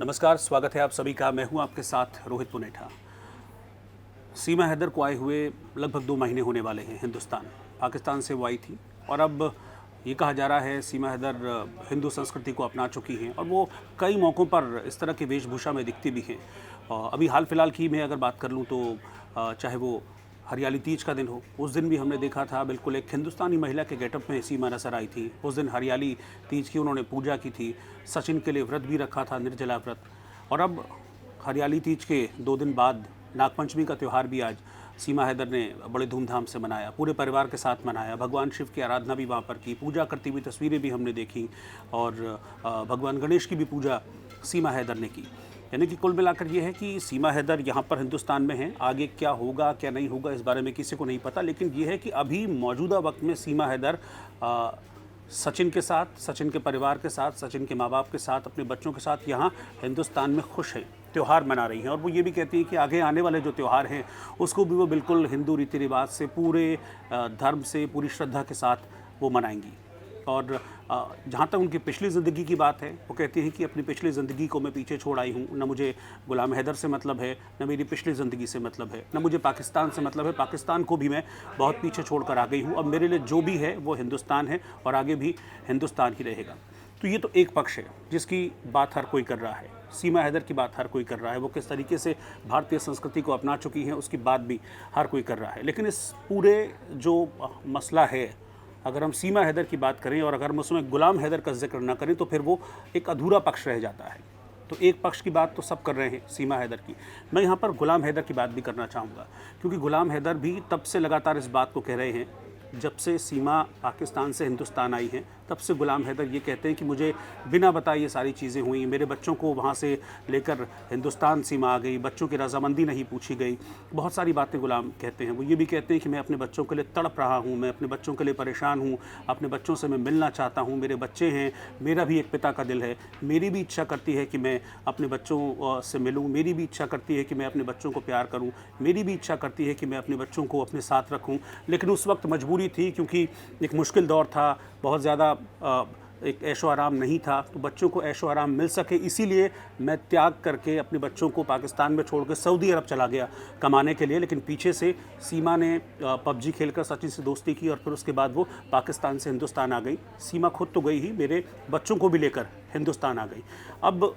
नमस्कार, स्वागत है आप सभी का। मैं हूं आपके साथ रोहित पुनेठा। सीमा हैदर को आए हुए लगभग 2 महीने होने वाले हैं हिंदुस्तान। पाकिस्तान से वो आई थी और अब ये कहा जा रहा है सीमा हैदर हिंदू संस्कृति को अपना चुकी हैं और वो कई मौक़ों पर इस तरह की वेशभूषा में दिखती भी हैं। अभी हाल फिलहाल की मैं अगर बात कर लूँ तो चाहे वो हरियाली तीज का दिन हो, उस दिन भी हमने देखा था बिल्कुल एक हिंदुस्तानी महिला के गेटअप में सीमा नजर आई थी। उस दिन हरियाली तीज की उन्होंने पूजा की थी, सचिन के लिए व्रत भी रखा था, निर्जला व्रत। और अब हरियाली तीज के 2 दिन बाद नागपंचमी का त्यौहार भी आज सीमा हैदर ने बड़े धूमधाम से मनाया, पूरे परिवार के साथ मनाया। भगवान शिव की आराधना भी वहाँ पर की, पूजा करती हुई तस्वीरें भी हमने देखी और भगवान गणेश की भी पूजा सीमा हैदर ने की। यानी कि कुल मिलाकर ये है कि सीमा हैदर यहाँ पर हिंदुस्तान में हैं। आगे क्या होगा क्या नहीं होगा इस बारे में किसी को नहीं पता, लेकिन ये है कि अभी मौजूदा वक्त में सीमा हैदर सचिन के साथ, सचिन के परिवार के साथ, सचिन के माँ बाप के साथ, अपने बच्चों के साथ यहाँ हिंदुस्तान में खुश हैं, त्यौहार मना रही हैं। और वो ये भी कहती हैं कि आगे आने वाले जो त्यौहार हैं उसको भी वो बिल्कुल हिंदू रीति रिवाज से, पूरे धर्म से, पूरी श्रद्धा के साथ वो मनाएंगी। और जहाँ तक उनकी पिछली ज़िंदगी की बात है, वो कहती हैं कि अपनी पिछली ज़िंदगी को मैं पीछे छोड़ आई हूँ। न मुझे गुलाम हैदर से मतलब है, न मेरी पिछली ज़िंदगी से मतलब है, न मुझे पाकिस्तान से मतलब है। पाकिस्तान को भी मैं बहुत पीछे छोड़ कर आ गई हूँ। अब मेरे लिए जो भी है वो हिंदुस्तान है और आगे भी हिंदुस्तान ही रहेगा। तो ये तो एक पक्ष है जिसकी बात हर कोई कर रहा है। सीमा हैदर की बात हर कोई कर रहा है। वो किस तरीके से भारतीय संस्कृति को अपना चुकी हैं उसकी बात भी हर कोई कर रहा है। लेकिन इस पूरे जो मसला है, अगर हम सीमा हैदर की बात करें और अगर हम उसमें गुलाम हैदर का जिक्र ना करें तो फिर वो एक अधूरा पक्ष रह जाता है। तो एक पक्ष की बात तो सब कर रहे हैं सीमा हैदर की, मैं यहाँ पर गुलाम हैदर की बात भी करना चाहूँगा, क्योंकि गुलाम हैदर भी तब से लगातार इस बात को कह रहे हैं। जब से सीमा पाकिस्तान से हिंदुस्तान आई हैं तब से गुलाम हैदर ये कहते हैं कि मुझे बिना बताए ये सारी चीज़ें हुई, मेरे बच्चों को वहाँ से लेकर हिंदुस्तान सीमा आ गई, बच्चों की रजामंदी नहीं पूछी गई। बहुत सारी बातें गुलाम कहते हैं। वो ये भी कहते हैं कि मैं अपने बच्चों के लिए तड़प रहा हूँ, मैं अपने बच्चों के लिए परेशान हूँ, अपने बच्चों से मैं मिलना चाहता हूँ, मेरे बच्चे हैं, मेरा भी एक पिता का दिल है, मेरी भी इच्छा करती है कि मैं अपने बच्चों से मिलूँ, मेरी भी इच्छा करती है कि मैं अपने बच्चों को प्यार करूँ, मेरी भी इच्छा करती है कि मैं अपने बच्चों को अपने साथ रखूँ। लेकिन उस वक्त मजबूरी थी, क्योंकि एक मुश्किल दौर था, बहुत ज़्यादा एक ऐशो आराम नहीं था, तो बच्चों को ऐशो आराम मिल सके इसीलिए मैं त्याग करके अपने बच्चों को पाकिस्तान में छोड़ के सऊदी अरब चला गया कमाने के लिए। लेकिन पीछे से सीमा ने पबजी खेलकर सचिन से दोस्ती की और फिर उसके बाद वो पाकिस्तान से हिंदुस्तान आ गई। सीमा खुद तो गई ही, मेरे बच्चों को भी लेकर हिंदुस्तान आ गई। अब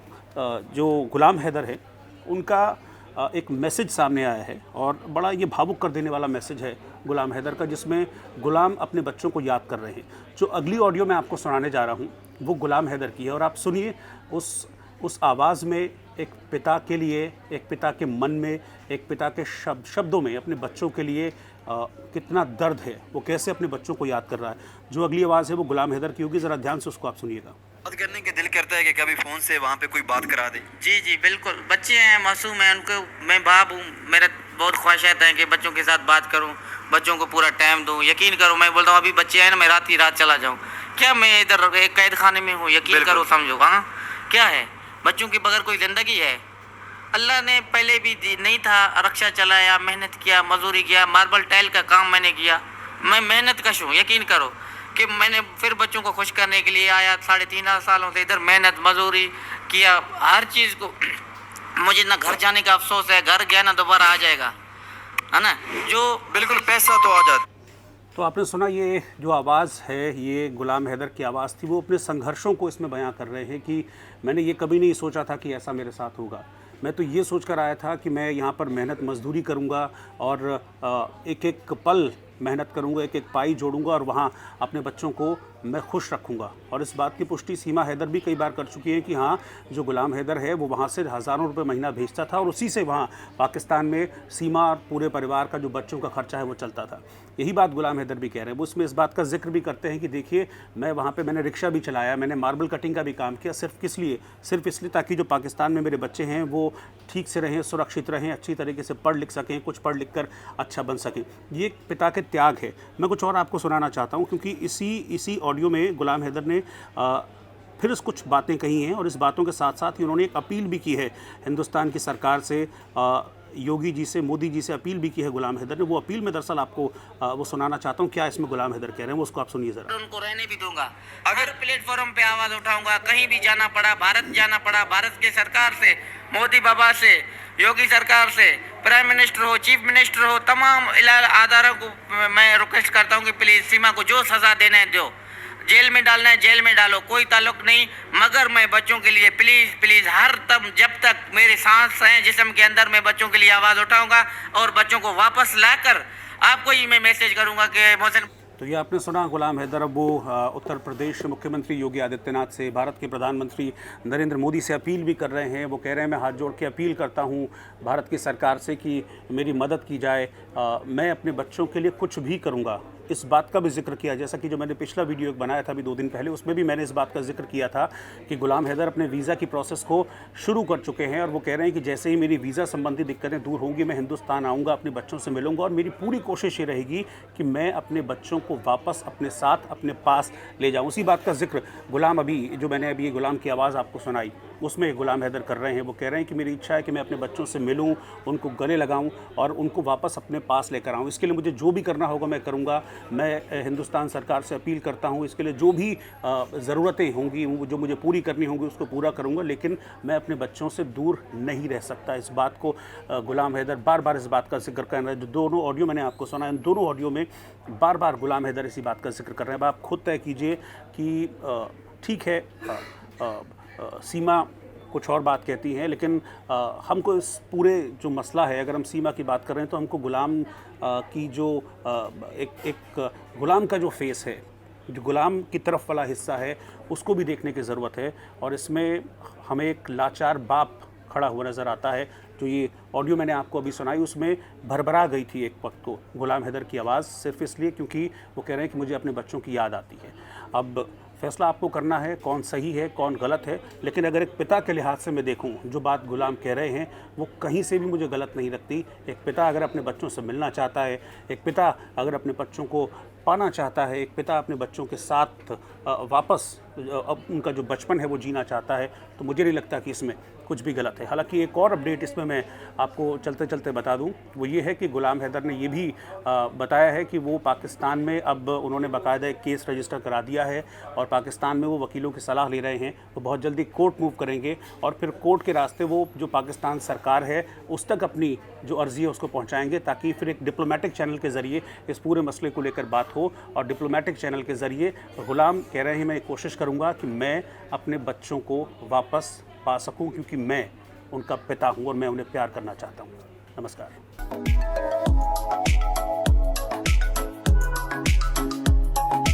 जो गुलाम हैदर है उनका एक मैसेज सामने आया है और बड़ा ये भावुक कर देने वाला मैसेज है गुलाम हैदर का, जिसमें गुलाम अपने बच्चों को याद कर रहे हैं। जो अगली ऑडियो मैं आपको सुनाने जा रहा हूँ वो गुलाम हैदर की है और आप सुनिए उस आवाज़ में एक पिता के लिए, एक पिता के मन में, एक पिता के शब्दों में अपने बच्चों के लिए कितना दर्द है, वो कैसे अपने बच्चों को याद कर रहा है। जो अगली आवाज़ है वो गुलाम हैदर की होगी, ज़रा ध्यान से उसको आप सुनिएगा। बात करने के दिल करता है कि कभी फ़ोन से वहाँ पे कोई बात करा दे। जी जी बिल्कुल, बच्चे हैं, मासूम हैं, उनको मैं बाप हूँ, मेरा बहुत ख्वाहिशात हैं कि बच्चों के साथ बात करूँ, बच्चों को पूरा टाइम दूँ। यकीन करो, मैं बोलता हूँ अभी बच्चे हैं ना, मैं रात ही रात चला जाऊँ, क्या मैं इधर एक कैद खाने में हूँ? यकीन करो, समझो। हाँ, क्या है, बच्चों के बगैर कोई ज़िंदगी है? अल्लाह ने पहले भी नहीं था, रक्षा चलाया, मेहनत किया, मजदूरी किया, मार्बल टाइल का काम मैंने किया, मैं मेहनत कश हूँ। यकीन करो कि मैंने फिर बच्चों को खुश करने के लिए आया, 3.5 सालों से इधर मेहनत मजदूरी किया, हर चीज़ को। मुझे ना घर जाने का अफसोस है, घर गया ना दोबारा आ जाएगा, है ना। जो बिल्कुल, पैसा तो आ जाता। तो आपने सुना, ये जो आवाज़ है ये गुलाम हैदर की आवाज़ थी। वो अपने संघर्षों को इसमें बयां कर रहे हैं कि मैंने ये कभी नहीं सोचा था कि ऐसा मेरे साथ होगा। मैं तो ये सोच कर आया था कि मैं यहाँ पर मेहनत मजदूरी करूँगा और एक एक पल मेहनत करूँगा, एक एक पाई जोड़ूंगा और वहाँ अपने बच्चों को मैं खुश रखूँगा। और इस बात की पुष्टि सीमा हैदर भी कई बार कर चुकी हैं कि हाँ, जो गुलाम हैदर है वो वहाँ से हज़ारों रुपए महीना भेजता था और उसी से वहाँ पाकिस्तान में सीमा और पूरे परिवार का जो बच्चों का खर्चा है वो चलता था। यही बात गुलाम हैदर भी कह रहे हैं। वो उसमें इस बात का जिक्र भी करते हैं कि देखिए, मैं वहाँ पे मैंने रिक्शा भी चलाया, मैंने मार्बल कटिंग का भी काम किया, सिर्फ किस लिए? सिर्फ इसलिए ताकि जो पाकिस्तान में मेरे बच्चे हैं वो ठीक से रहें, सुरक्षित रहें, अच्छी तरीके से पढ़ लिख सकें, कुछ पढ़ लिख कर अच्छा बन सकें। ये एक पिता के त्याग है। मैं कुछ और आपको सुनाना चाहता हूँ, क्योंकि इसी ऑडियो में गुलाम हैदर ने फिर कुछ बातें कही हैं और इस बातों के साथ साथ ही उन्होंने एक अपील भी की है हिंदुस्तान की सरकार से। योगी जी से, मोदी जी से अपील भी की है गुलाम हैदर ने। वो अपील में दरअसल आपको वो सुनाना चाहता हूँ, क्या इसमें गुलाम हैदर कह रहे हैं, वो उसको आप सुनिए ज़रा। उनको रहने भी दूंगा, अगर प्लेटफॉर्म पे आवाज उठाऊंगा, कहीं भी जाना पड़ा, भारत जाना पड़ा, भारत की सरकार से, मोदी बाबा से, योगी सरकार से, प्राइम मिनिस्टर हो, चीफ मिनिस्टर हो, तमाम आधारों को मैं रिक्वेस्ट करता हूँ कि प्लीज सीमा को जो सजा देना है दो, जेल में डालना है जेल में डालो, कोई ताल्लुक नहीं, मगर मैं बच्चों के लिए प्लीज प्लीज हर तब जब तक मेरे सांस हैं जिस्म के अंदर, मैं बच्चों के लिए आवाज उठाऊंगा और बच्चों को वापस लाकर आपको ही मैं मैसेज करूंगा कि मोहसिन। तो ये आपने सुना गुलाम हैदर। अब वो उत्तर प्रदेश मुख्यमंत्री योगी आदित्यनाथ से, भारत के प्रधानमंत्री नरेंद्र मोदी से अपील भी कर रहे हैं। वो कह रहे हैं मैं हाथ जोड़ के अपील करता हूँ भारत की सरकार से कि मेरी मदद की जाए, मैं अपने बच्चों के लिए कुछ भी करूँगा। इस बात का भी जिक्र किया, जैसा कि जो मैंने पिछला वीडियो एक बनाया था अभी 2 दिन पहले, उसमें भी मैंने इस बात का जिक्र किया था कि गुलाम हैदर अपने वीज़ा की प्रोसेस को शुरू कर चुके हैं और वो कह रहे हैं कि जैसे ही मेरी वीज़ा संबंधी दिक्कतें दूर होंगी मैं हिंदुस्तान आऊँगा, अपने बच्चों से मिलूंगा और मेरी पूरी कोशिश ये रहेगी कि मैं अपने बच्चों को वापस अपने साथ, अपने पास ले जाऊँ। उसी बात का जिक्र गुलाम, अभी जो मैंने अभी गुलाम की आवाज़ आपको सुनाई, उसमें गुलाम हैदर कर रहे हैं। वो कह रहे हैं कि मेरी इच्छा है कि मैं अपने बच्चों से मिलूं, उनको गले लगाऊं और उनको वापस अपने पास लेकर आऊं। इसके लिए मुझे जो भी करना होगा मैं करूंगा। मैं हिंदुस्तान सरकार से अपील करता हूं, इसके लिए जो भी ज़रूरतें होंगी, जो मुझे पूरी करनी होंगी उसको पूरा करूंगा, लेकिन मैं अपने बच्चों से दूर नहीं रह सकता। इस बात को गुलाम हैदर बार बार इस बात का जिक्र कर रहे हैं। जो दोनों ऑडियो मैंने आपको सुना, इन दोनों ऑडियो में बार बार गुलाम हैदर इसी बात का जिक्र कर रहे हैं। अब आप खुद तय कीजिए कि ठीक है, सीमा कुछ और बात कहती है, लेकिन हमको इस पूरे जो मसला है, अगर हम सीमा की बात कर रहे हैं तो हमको गुलाम की जो एक गुलाम का जो फेस है, जो गुलाम की तरफ वाला हिस्सा है, उसको भी देखने की ज़रूरत है। और इसमें हमें एक लाचार बाप खड़ा हुआ नज़र आता है। जो ये ऑडियो मैंने आपको अभी सुनाई, उसमें भरभरा गई थी एक वक्त को गुलाम हैदर की आवाज़, सिर्फ इसलिए क्योंकि वो कह रहे हैं कि मुझे अपने बच्चों की याद आती है। अब फैसला आपको करना है, कौन सही है कौन गलत है, लेकिन अगर एक पिता के लिहाज से मैं देखूं, जो बात गुलाम कह रहे हैं वो कहीं से भी मुझे गलत नहीं लगती। एक पिता अगर अपने बच्चों से मिलना चाहता है, एक पिता अगर अपने बच्चों को पाना चाहता है, एक पिता अपने बच्चों के साथ वापस अब उनका जो बचपन है वो जीना चाहता है, तो मुझे नहीं लगता कि इसमें कुछ भी गलत है। हालांकि एक और अपडेट इसमें मैं आपको चलते चलते बता दूं, वो ये है कि गुलाम हैदर ने ये भी बताया है कि वो पाकिस्तान में अब उन्होंने बाकायदा एक केस रजिस्टर करा दिया है और पाकिस्तान में वो वकीलों की सलाह ले रहे हैं। वो बहुत जल्दी कोर्ट मूव करेंगे और फिर कोर्ट के रास्ते वो जो पाकिस्तान सरकार है उस तक अपनी जो अर्जी है उसको पहुँचाएँगे, ताकि फिर एक डिप्लोमेटिक चैनल के ज़रिए इस पूरे मसले को लेकर बात हो। और डिप्लोमेटिक चैनल के ज़रिए गुलाम कह रहे हैं मैं कोशिश करूँगा कि मैं अपने बच्चों को वापस पा सकूं, क्योंकि मैं उनका पिता हूं और मैं उन्हें प्यार करना चाहता हूं। नमस्कार।